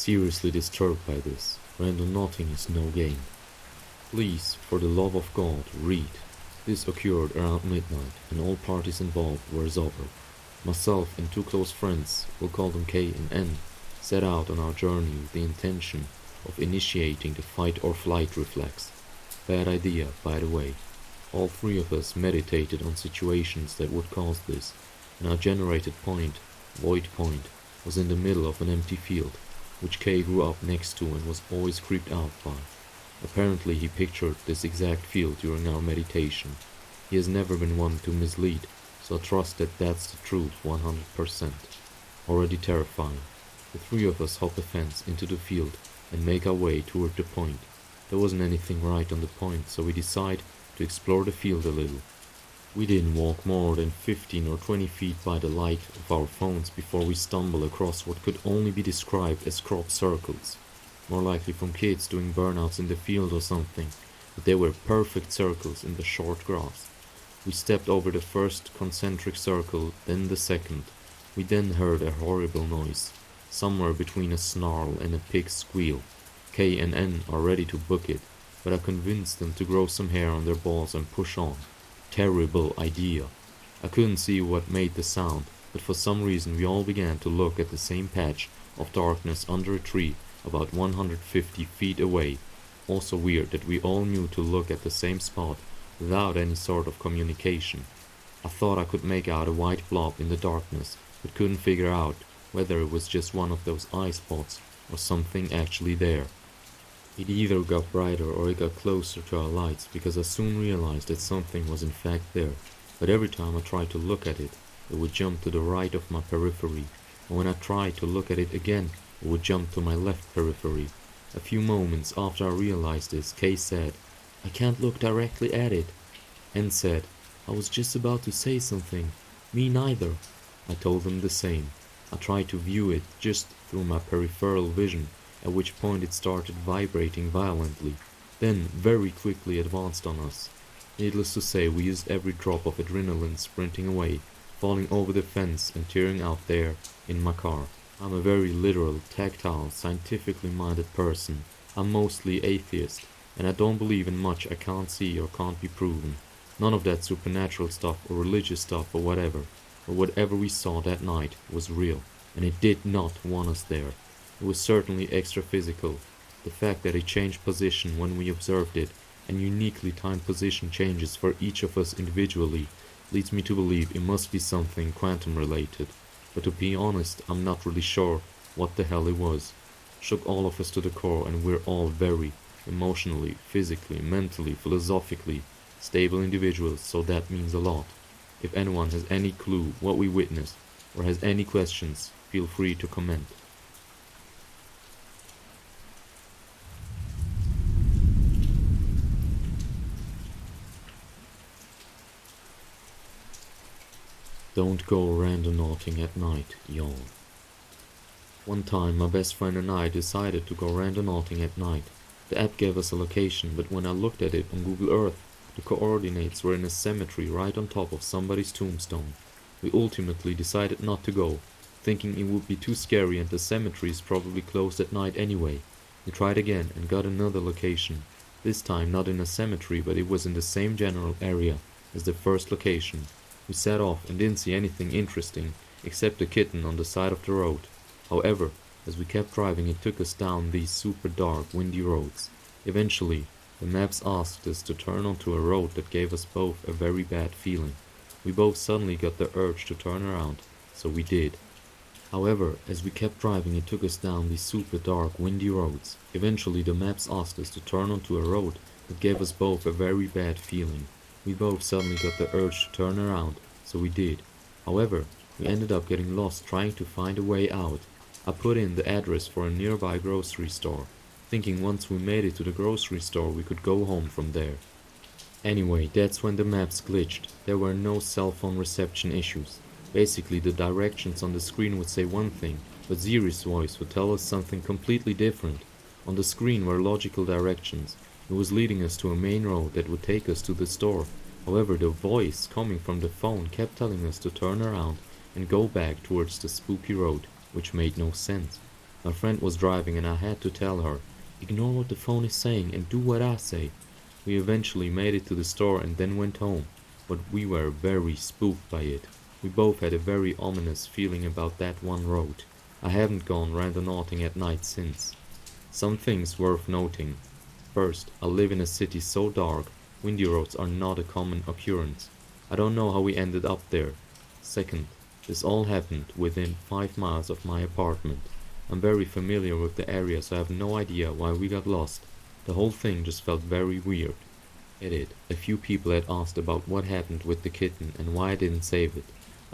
seriously disturbed by this. Randonauting is no game. Please, for the love of God, read. This occurred around midnight, and all parties involved were sober. Myself and two close friends, we'll call them K and N, set out on our journey with the intention of initiating the fight or flight reflex. Bad idea, by the way. All three of us meditated on situations that would cause this, and our generated point, void point, was in the middle of an empty field, which K grew up next to and was always creeped out by. Apparently he pictured this exact field during our meditation. He has never been one to mislead, so I trust that that's the truth 100%. Already terrifying. The three of us hop the fence into the field and make our way toward the point. There wasn't anything right on the point, so we decide to explore the field a little. We didn't walk more than 15 or 20 feet by the light of our phones before we stumble across what could only be described as crop circles. More likely from kids doing burnouts in the field or something, but they were perfect circles in the short grass. We stepped over the first concentric circle, then the second. We then heard a horrible noise, somewhere between a snarl and a pig's squeal. K and N are ready to book it, but I convinced them to grow some hair on their balls and push on. Terrible idea. I couldn't see what made the sound, but for some reason we all began to look at the same patch of darkness under a tree about 150 feet away. Also weird that we all knew to look at the same spot without any sort of communication. I thought I could make out a white blob in the darkness, but couldn't figure out whether it was just one of those eye spots or something actually there. It either got brighter or it got closer to our lights, because I soon realized that something was in fact there, but every time I tried to look at it, it would jump to the right of my periphery, and when I tried to look at it again, it would jump to my left periphery. A few moments after I realized this, Kay said, "I can't look directly at it." N said, "I was just about to say something." "Me neither." I told them the same. I tried to view it just through my peripheral vision, at which point it started vibrating violently, then very quickly advanced on us. Needless to say, we used every drop of adrenaline sprinting away, falling over the fence and tearing out there in my car. I'm a very literal, tactile, scientifically minded person. I'm mostly atheist, and I don't believe in much I can't see or can't be proven. None of that supernatural stuff or religious stuff or whatever. But whatever we saw that night was real, and it did not want us there. It was certainly extra-physical. The fact that it changed position when we observed it, and uniquely timed position changes for each of us individually, leads me to believe it must be something quantum-related. But to be honest, I'm not really sure what the hell it was. Shook all of us to the core, and we're all very emotionally, physically, mentally, philosophically stable individuals, so that means a lot. If anyone has any clue what we witnessed, or has any questions, feel free to comment. Don't go randonauting at night, y'all. One time my best friend and I decided to go randonauting at night. The app gave us a location, but when I looked at it on Google Earth, the coordinates were in a cemetery right on top of somebody's tombstone. We ultimately decided not to go, thinking it would be too scary and the cemetery is probably closed at night anyway. We tried again and got another location. This time not in a cemetery, but it was in the same general area as the first location. We set off and didn't see anything interesting, except a kitten on the side of the road. However, as we kept driving, it took us down these super dark, windy roads. Eventually, the maps asked us to turn onto a road that gave us both a very bad feeling. We both suddenly got the urge to turn around, so we did. However, as we kept driving, it took us down these super dark, windy roads. Eventually, the maps asked us to turn onto a road that gave us both a very bad feeling. We both suddenly got the urge to turn around, so we did. However, we ended up getting lost trying to find a way out. I put in the address for a nearby grocery store, thinking once we made it to the grocery store we could go home from there. Anyway, that's when the maps glitched. There were no cell phone reception issues. Basically, the directions on the screen would say one thing, but Siri's voice would tell us something completely different. On the screen were logical directions. It was leading us to a main road that would take us to the store. However, the voice coming from the phone kept telling us to turn around and go back towards the spooky road, which made no sense. My friend was driving and I had to tell her, ignore what the phone is saying and do what I say. We eventually made it to the store and then went home, but we were very spooked by it. We both had a very ominous feeling about that one road. I haven't gone randonauting at night since. Some things worth noting. First, I live in a city so dark, windy roads are not a common occurrence. I don't know how we ended up there. Second, this all happened within 5 miles of my apartment. I'm very familiar with the area, so I have no idea why we got lost. The whole thing just felt very weird. Edit. A few people had asked about what happened with the kitten and why I didn't save it.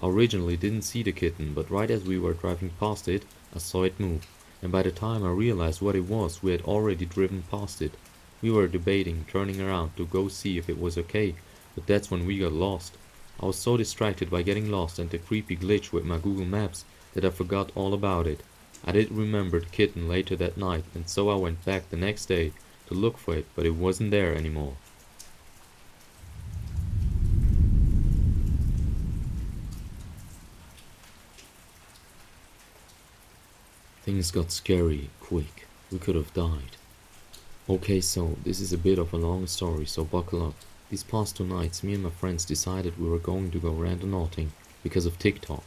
I originally didn't see the kitten, but right as we were driving past it, I saw it move. And by the time I realized what it was, we had already driven past it. We were debating turning around to go see if it was okay, but that's when we got lost. I was so distracted by getting lost and the creepy glitch with my Google Maps that I forgot all about it. I did remember the kitten later that night, and so I went back the next day to look for it, but it wasn't there anymore. Things got scary quick. We could have died. Okay, so this is a bit of a long story, so buckle up. These past 2 nights, me and my friends decided we were going to go randonauting because of TikTok.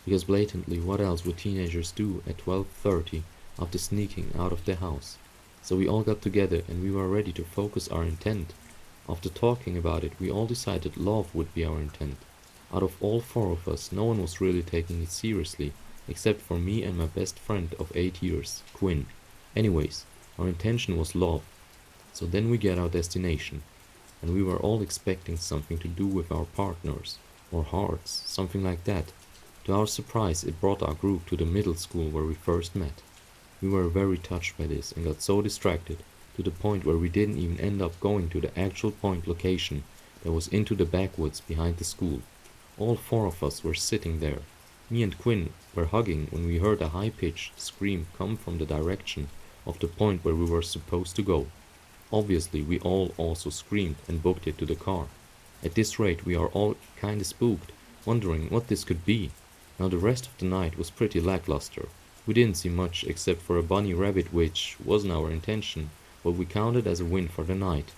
Because blatantly, what else would teenagers do at 12:30 after sneaking out of their house? So we all got together and we were ready to focus our intent. After talking about it, we all decided love would be our intent. Out of all 4 of us, no one was really taking it seriously, except for me and my best friend of 8 years, Quinn. Anyways, our intention was love. So then we get our destination, and we were all expecting something to do with our partners, or hearts, something like that. To our surprise, it brought our group to the middle school where we first met. We were very touched by this and got so distracted, to the point where we didn't even end up going to the actual point location that was into the backwoods behind the school. All 4 of us were sitting there. Me and Quinn were hugging when we heard a high-pitched scream come from the direction of the point where we were supposed to go. Obviously, we all also screamed and booked it to the car. At this rate, we are all kinda spooked, wondering what this could be. Now the rest of the night was pretty lackluster. We didn't see much except for a bunny rabbit, which wasn't our intention, but we counted as a win for the night.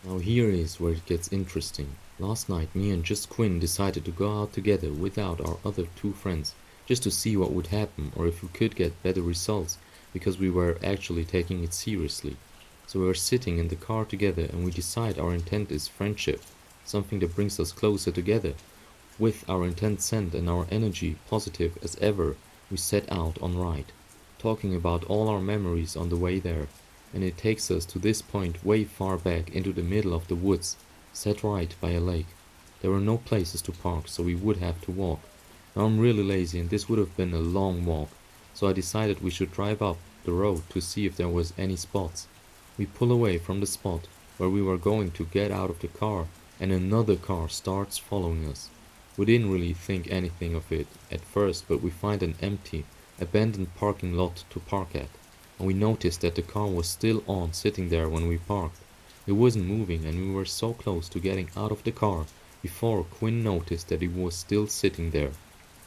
Now here is where it gets interesting. Last night, me and just Quinn decided to go out together without our other 2 friends, just to see what would happen or if we could get better results, because we were actually taking it seriously. So we were sitting in the car together and we decide our intent is friendship, something that brings us closer together. With our intent set and our energy positive as ever, we set out on ride, talking about all our memories on the way there, and it takes us to this point way far back into the middle of the woods, set right by a lake. There were no places to park, so we would have to walk. Now I'm really lazy and this would have been a long walk, so I decided we should drive up the road to see if there was any spots. We pull away from the spot where we were going to get out of the car, and another car starts following us. We didn't really think anything of it at first, but we find an empty, abandoned parking lot to park at, and we noticed that the car was still on sitting there when we parked. It wasn't moving and we were so close to getting out of the car before Quinn noticed that it was still sitting there.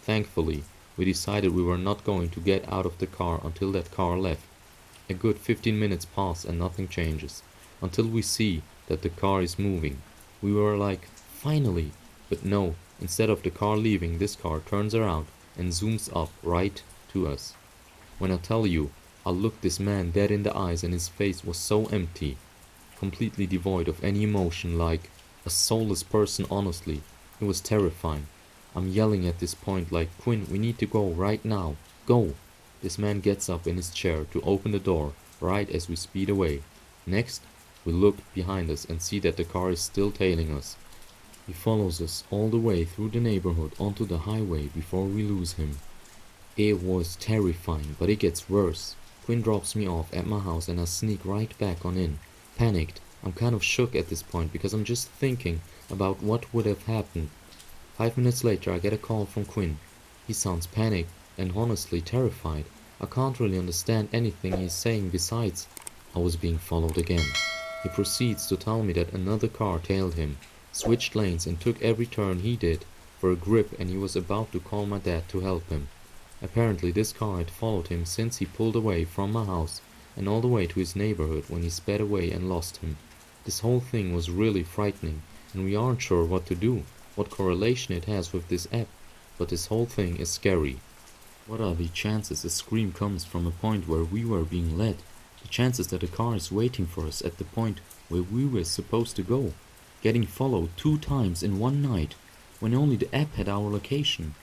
Thankfully, we decided we were not going to get out of the car until that car left. A good 15 minutes pass and nothing changes, until we see that the car is moving. We were like, finally! But no, instead of the car leaving, this car turns around and zooms up right to us. When I tell you, I looked this man dead in the eyes and his face was so empty, completely devoid of any emotion, like a soulless person. Honestly, it was terrifying. I'm yelling at this point like, Quinn, we need to go right now. Go! This man gets up in his chair to open the door right as we speed away. Next, we look behind us and see that the car is still tailing us. He follows us all the way through the neighborhood onto the highway before we lose him. It was terrifying, but it gets worse. Quinn drops me off at my house and I sneak right back on in. Panicked, I'm kind of shook at this point because I'm just thinking about what would have happened. 5 minutes later I get a call from Quinn. He sounds panicked and honestly terrified. I can't really understand anything he's saying besides, I was being followed again. He proceeds to tell me that another car tailed him, switched lanes and took every turn he did for a grip, and he was about to call my dad to help him. Apparently this car had followed him since he pulled away from my house and all the way to his neighborhood when he sped away and lost him. This whole thing was really frightening, and we aren't sure what to do, what correlation it has with this app, but this whole thing is scary. What are the chances a scream comes from a point where we were being led? The chances that a car is waiting for us at the point where we were supposed to go? Getting followed 2 times in one night, when only the app had our location.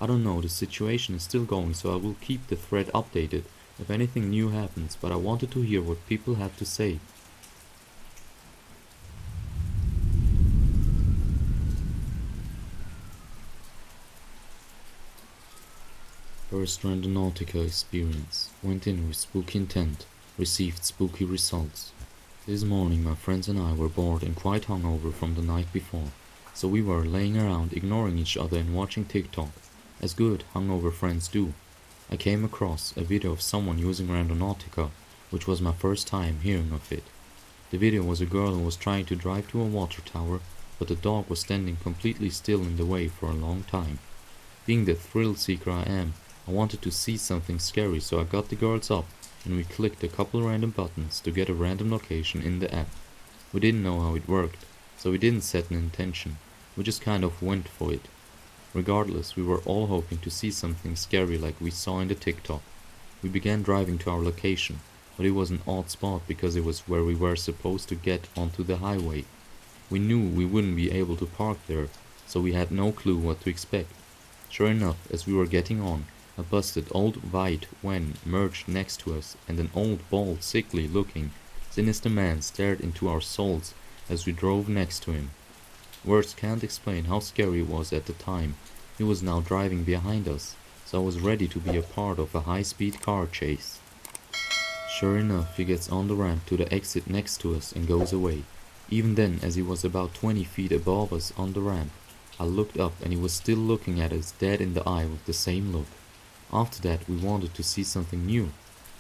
I don't know, the situation is still going, so I will keep the thread updated if anything new happens, but I wanted to hear what people have to say. First Randonautica experience. Went in with spooky intent, received spooky results. This morning my friends and I were bored and quite hungover from the night before, so we were laying around ignoring each other and watching TikTok, as good hungover friends do. I came across a video of someone using Randonautica, which was my first time hearing of it. The video was a girl who was trying to drive to a water tower, but the dog was standing completely still in the way for a long time. Being the thrill seeker I am, I wanted to see something scary, so I got the girls up and we clicked a couple random buttons to get a random location in the app. We didn't know how it worked, so we didn't set an intention, we just kind of went for it. Regardless, we were all hoping to see something scary like we saw in the TikTok. We began driving to our location, but it was an odd spot because it was where we were supposed to get onto the highway. We knew we wouldn't be able to park there, so we had no clue what to expect. Sure enough, as we were getting on, a busted old white van merged next to us, and an old, bald, sickly-looking, sinister man stared into our souls as we drove next to him. Words can't explain how scary it was at the time. He was now driving behind us, so I was ready to be a part of a high-speed car chase. Sure enough, he gets on the ramp to the exit next to us and goes away. Even then, as he was about 20 feet above us on the ramp, I looked up and he was still looking at us dead in the eye with the same look. After that, we wanted to see something new.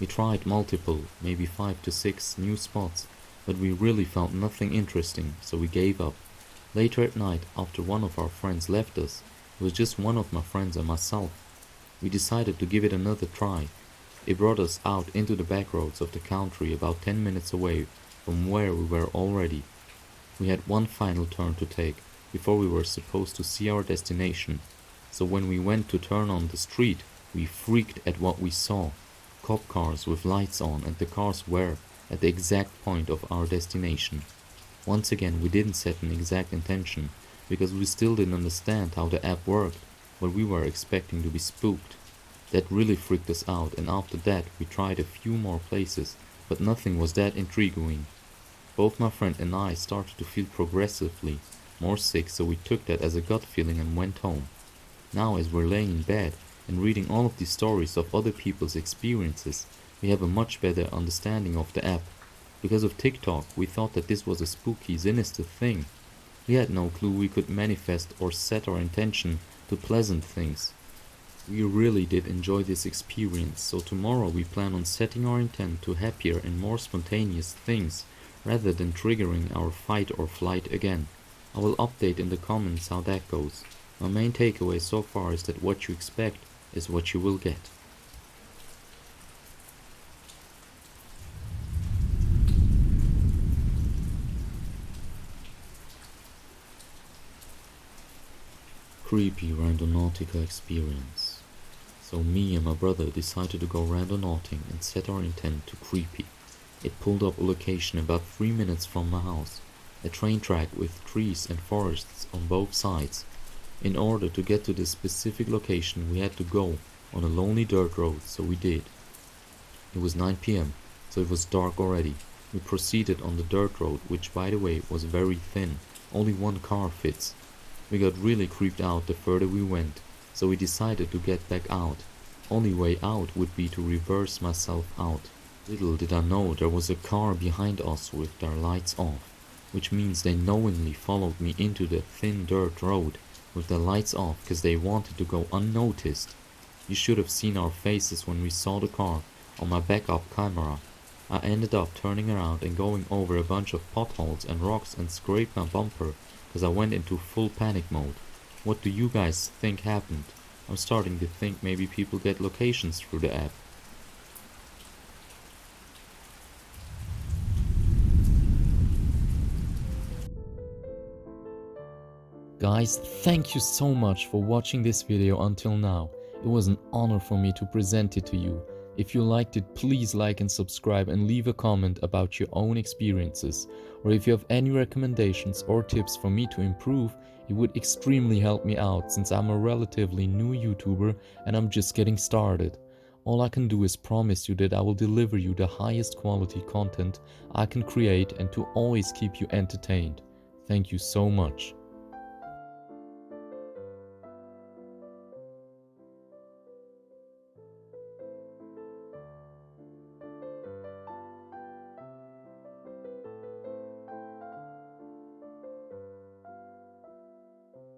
We tried multiple, maybe 5 to 6 new spots, but we really found nothing interesting, so we gave up. Later at night, after one of our friends left us, it was just one of my friends and myself. We decided to give it another try. It brought us out into the back roads of the country about 10 minutes away from where we were already. We had one final turn to take before we were supposed to see our destination, so when we went to turn on the street, we freaked at what we saw. Cop cars with lights on, and the cars were at the exact point of our destination. Once again, we didn't set an exact intention, because we still didn't understand how the app worked, but we were expecting to be spooked. That really freaked us out, and after that we tried a few more places, but nothing was that intriguing. Both my friend and I started to feel progressively more sick, so we took that as a gut feeling and went home. Now, as we're laying in bed and reading all of these stories of other people's experiences, we have a much better understanding of the app. Because of TikTok, we thought that this was a spooky, sinister thing. We had no clue we could manifest or set our intention to pleasant things. We really did enjoy this experience, so tomorrow we plan on setting our intent to happier and more spontaneous things, rather than triggering our fight or flight again. I will update in the comments how that goes. My main takeaway so far is that what you expect is what you will get. Creepy Randonautica experience. So me and my brother decided to go randonauting and set our intent to creepy. It pulled up a location about 3 minutes from my house, a train track with trees and forests on both sides. In order to get to this specific location, we had to go on a lonely dirt road, so we did. It was 9 p.m, so it was dark already. We proceeded on the dirt road, which by the way was very thin, only one car fits. We got really creeped out the further we went, so we decided to get back out. Only way out would be to reverse myself out. Little did I know there was a car behind us with their lights off, which means they knowingly followed me into the thin dirt road with their lights off because they wanted to go unnoticed. You should have seen our faces when we saw the car on my backup camera. I ended up turning around and going over a bunch of potholes and rocks and scraped my bumper because I went into full panic mode. What do you guys think happened? I'm starting to think maybe people get locations through the app. Guys, thank you so much for watching this video until now. It was an honor for me to present it to you. If you liked it, please like and subscribe and leave a comment about your own experiences. Or if you have any recommendations or tips for me to improve, it would extremely help me out since I'm a relatively new YouTuber and I'm just getting started. All I can do is promise you that I will deliver you the highest quality content I can create and to always keep you entertained. Thank you so much.